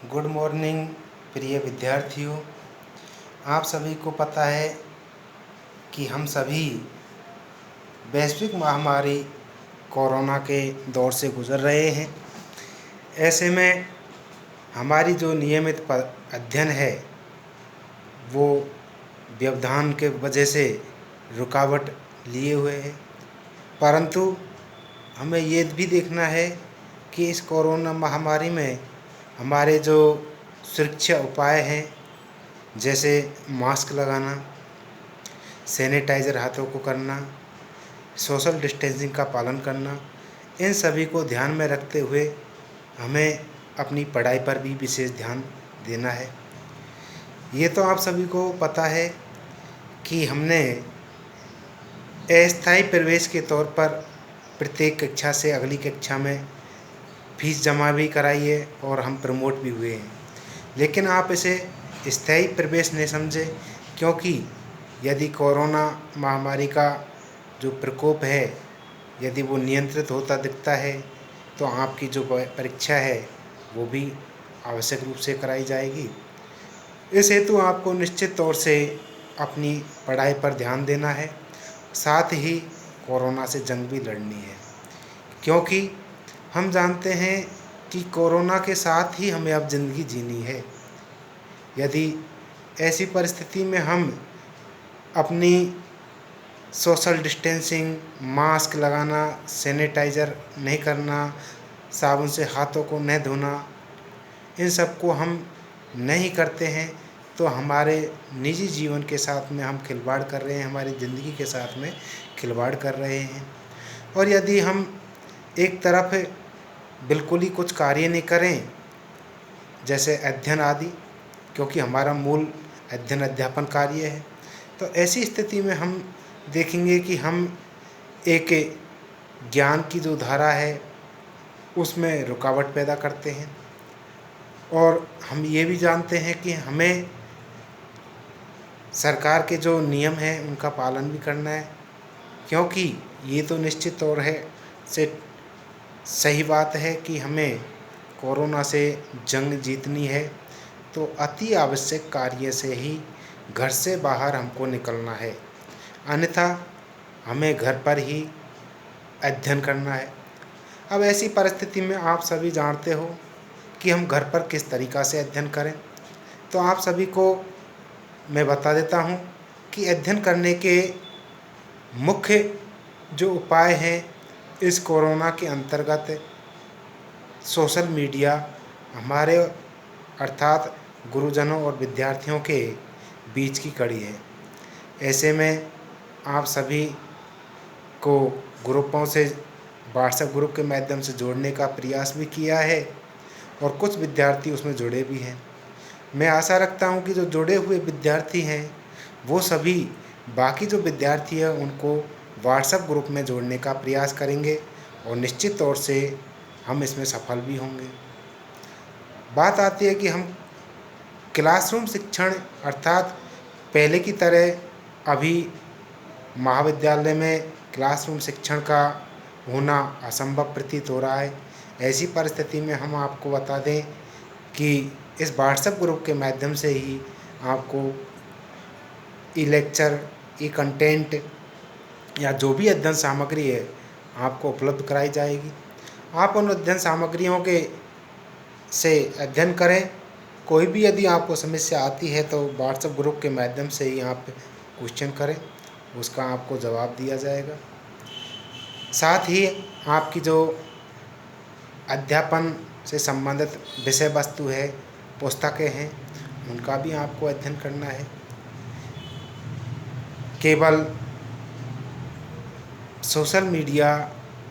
Good morning प्रिय विद्यार्थियों। आप सभी को पता है कि हम सभी वैश्विक महामारी कोरोना के दौर से गुज़र रहे हैं। ऐसे में हमारी जो नियमित अध्ययन है वो व्यवधान के वजह से रुकावट लिए हुए है, परंतु हमें ये भी देखना है कि इस कोरोना महामारी में हमारे जो सुरक्षा उपाय हैं, जैसे मास्क लगाना, सैनिटाइज़र हाथों को करना, सोशल डिस्टेंसिंग का पालन करना, इन सभी को ध्यान में रखते हुए हमें अपनी पढ़ाई पर भी विशेष ध्यान देना है। ये तो आप सभी को पता है कि हमने अस्थायी प्रवेश के तौर पर प्रत्येक कक्षा से अगली कक्षा में फीस जमा भी कराई है और हम प्रमोट भी हुए हैं, लेकिन आप इसे स्थायी प्रवेश नहीं समझे, क्योंकि यदि कोरोना महामारी का जो प्रकोप है यदि वो नियंत्रित होता दिखता है तो आपकी जो परीक्षा है वो भी आवश्यक रूप से कराई जाएगी। इस हेतु आपको निश्चित तौर से अपनी पढ़ाई पर ध्यान देना है, साथ ही कोरोना से जंग भी लड़नी है, क्योंकि हम जानते हैं कि कोरोना के साथ ही हमें अब ज़िंदगी जीनी है। यदि ऐसी परिस्थिति में हम अपनी सोशल डिस्टेंसिंग, मास्क लगाना, सैनिटाइज़र नहीं करना, साबुन से हाथों को नहीं धोना, इन सब को हम नहीं करते हैं तो हमारे निजी जीवन के साथ में हम खिलवाड़ कर रहे हैं, हमारी ज़िंदगी के साथ में खिलवाड़ कर रहे हैं। और यदि हम एक तरफ बिल्कुल ही कुछ कार्य नहीं करें, जैसे अध्ययन आदि, क्योंकि हमारा मूल अध्ययन अध्यापन कार्य है, तो ऐसी स्थिति में हम देखेंगे कि हम एक ज्ञान की जो धारा है उसमें रुकावट पैदा करते हैं। और हम ये भी जानते हैं कि हमें सरकार के जो नियम हैं उनका पालन भी करना है, क्योंकि ये तो निश्चित तौर है से सही बात है कि हमें कोरोना से जंग जीतनी है, तो अति आवश्यक कार्य से ही घर से बाहर हमको निकलना है, अन्यथा हमें घर पर ही अध्ययन करना है। अब ऐसी परिस्थिति में आप सभी जानते हो कि हम घर पर किस तरीक़ा से अध्ययन करें, तो आप सभी को मैं बता देता हूँ कि अध्ययन करने के मुख्य जो उपाय हैं इस कोरोना के अंतर्गत सोशल मीडिया हमारे अर्थात गुरुजनों और विद्यार्थियों के बीच की कड़ी है। ऐसे में आप सभी को ग्रुपों से, व्हाट्सएप ग्रुप के माध्यम से जोड़ने का प्रयास भी किया है और कुछ विद्यार्थी उसमें जुड़े भी हैं। मैं आशा रखता हूं कि जो जुड़े हुए विद्यार्थी हैं वो सभी बाकी जो विद्यार्थी हैं उनको व्हाट्सएप ग्रुप में जोड़ने का प्रयास करेंगे और निश्चित तौर से हम इसमें सफल भी होंगे। बात आती है कि हम क्लासरूम शिक्षण अर्थात पहले की तरह अभी महाविद्यालय में क्लासरूम शिक्षण का होना असंभव प्रतीत हो रहा है। ऐसी परिस्थिति में हम आपको बता दें कि इस व्हाट्सएप ग्रुप के माध्यम से ही आपको ई लेक्चर, ई कंटेंट या जो भी अध्ययन सामग्री है आपको उपलब्ध कराई जाएगी। आप उन अध्ययन सामग्रियों के से अध्ययन करें। कोई भी यदि आपको समस्या आती है तो व्हाट्सएप ग्रुप के माध्यम से ही आप क्वेश्चन करें, उसका आपको जवाब दिया जाएगा। साथ ही आपकी जो अध्यापन से संबंधित विषय वस्तु है, पुस्तकें हैं, उनका भी आपको अध्ययन करना है। केवल सोशल मीडिया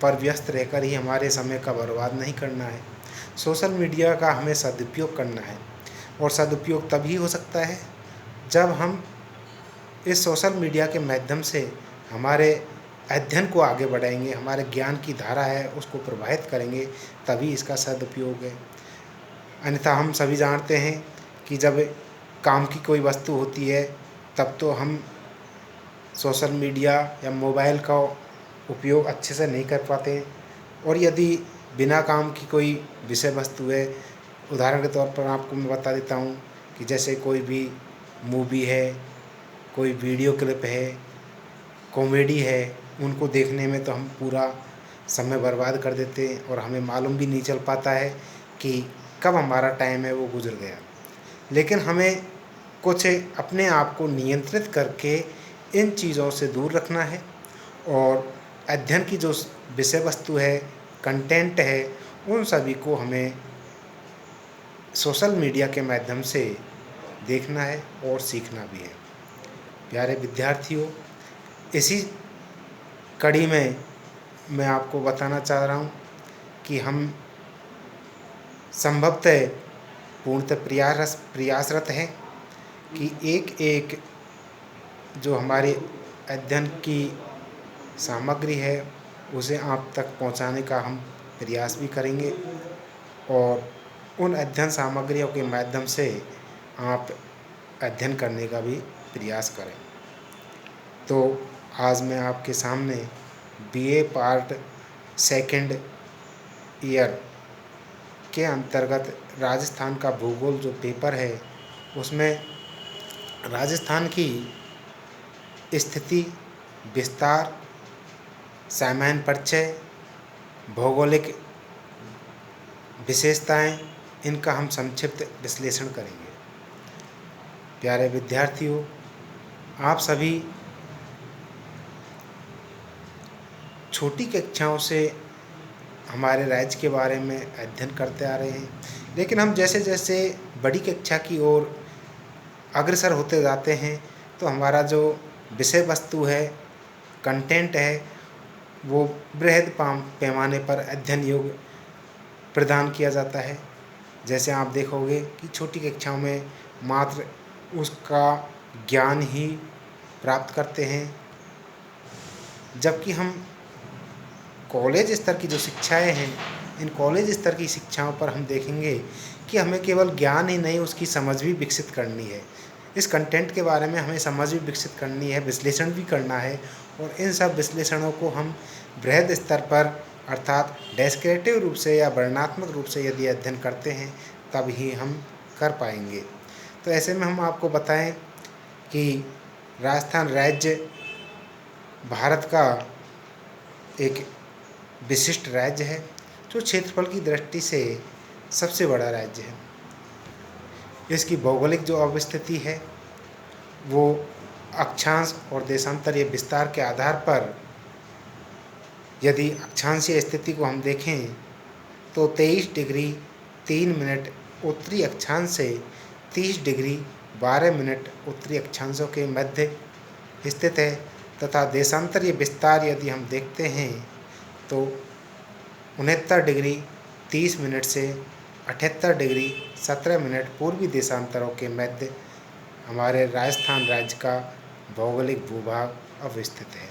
पर व्यस्त रहकर ही हमारे समय का बर्बाद नहीं करना है। सोशल मीडिया का हमें सदुपयोग करना है, और सदुपयोग तभी हो सकता है जब हम इस सोशल मीडिया के माध्यम से हमारे अध्ययन को आगे बढ़ाएंगे, हमारे ज्ञान की धारा है उसको प्रवाहित करेंगे, तभी इसका सदुपयोग है। अन्यथा हम सभी जानते हैं कि जब काम की कोई वस्तु होती है तब तो हम सोशल मीडिया या मोबाइल का उपयोग अच्छे से नहीं कर पाते, और यदि बिना काम की कोई विषय वस्तु है उदाहरण के तौर पर आपको मैं बता देता हूँ कि जैसे कोई भी मूवी है, कोई वीडियो क्लिप है, कॉमेडी है, उनको देखने में तो हम पूरा समय बर्बाद कर देते हैं और हमें मालूम भी नहीं चल पाता है कि कब हमारा टाइम है वो गुज़र गया। लेकिन हमें कुछ अपने आप को नियंत्रित करके इन चीज़ों से दूर रखना है और अध्ययन की जो विषय वस्तु है, कंटेंट है, उन सभी को हमें सोशल मीडिया के माध्यम से देखना है और सीखना भी है। प्यारे विद्यार्थियों, इसी कड़ी में मैं आपको बताना चाह रहा हूँ कि हम संभवतः पूर्णतः प्रयासरत हैं कि एक जो हमारे अध्ययन की सामग्री है उसे आप तक पहुंचाने का हम प्रयास भी करेंगे और उन अध्ययन सामग्रियों के माध्यम से आप अध्ययन करने का भी प्रयास करें। तो आज मैं आपके सामने बीए पार्ट सेकंड ईयर के अंतर्गत राजस्थान का भूगोल जो पेपर है उसमें राजस्थान की स्थिति, विस्तार, सामान्य परिचय, भौगोलिक विशेषताएं, इनका हम संक्षिप्त विश्लेषण करेंगे। प्यारे विद्यार्थियों, आप सभी छोटी कक्षाओं से हमारे राज्य के बारे में अध्ययन करते आ रहे हैं, लेकिन हम जैसे जैसे बड़ी कक्षा की ओर अग्रसर होते जाते हैं तो हमारा जो विषय वस्तु है, कंटेंट है, वो बृहद पैमाने पर अध्ययन योग्य प्रदान किया जाता है। जैसे आप देखोगे कि छोटी कक्षाओं में मात्र उसका ज्ञान ही प्राप्त करते हैं, जबकि हम कॉलेज स्तर की जो शिक्षाएं हैं, इन कॉलेज स्तर की शिक्षाओं पर हम देखेंगे कि हमें केवल ज्ञान ही नहीं, उसकी समझ भी विकसित करनी है। इस कंटेंट के बारे में हमें समझ भी विकसित करनी है, विश्लेषण भी करना है और इन सब विश्लेषणों को हम बृहद स्तर पर अर्थात डेस्क्रिप्टिव रूप से या वर्णनात्मक रूप से यदि अध्ययन करते हैं तब ही हम कर पाएंगे। तो ऐसे में हम आपको बताएं कि राजस्थान राज्य भारत का एक विशिष्ट राज्य है जो क्षेत्रफल की दृष्टि से सबसे बड़ा राज्य है। इसकी भौगोलिक जो अवस्थिति है वो अक्षांश और देशांतरीय विस्तार के आधार पर, यदि अक्षांशीय स्थिति को हम देखें तो 23 डिग्री 3 मिनट उत्तरी अक्षांश से 30 डिग्री 12 मिनट उत्तरी अक्षांशों के मध्य स्थित है तथा देशांतरीय विस्तार यदि हम देखते हैं तो 69 डिग्री 30 मिनट से 78 डिग्री 17 मिनट पूर्वी देशांतरों के मध्य हमारे राजस्थान राज्य का भौगोलिक भूभाग अवस्थित है।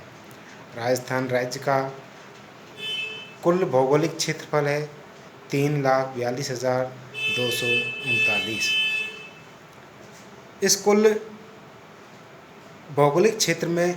राजस्थान राज्य का कुल भौगोलिक क्षेत्रफल है 3,42,239। इस कुल भौगोलिक क्षेत्र में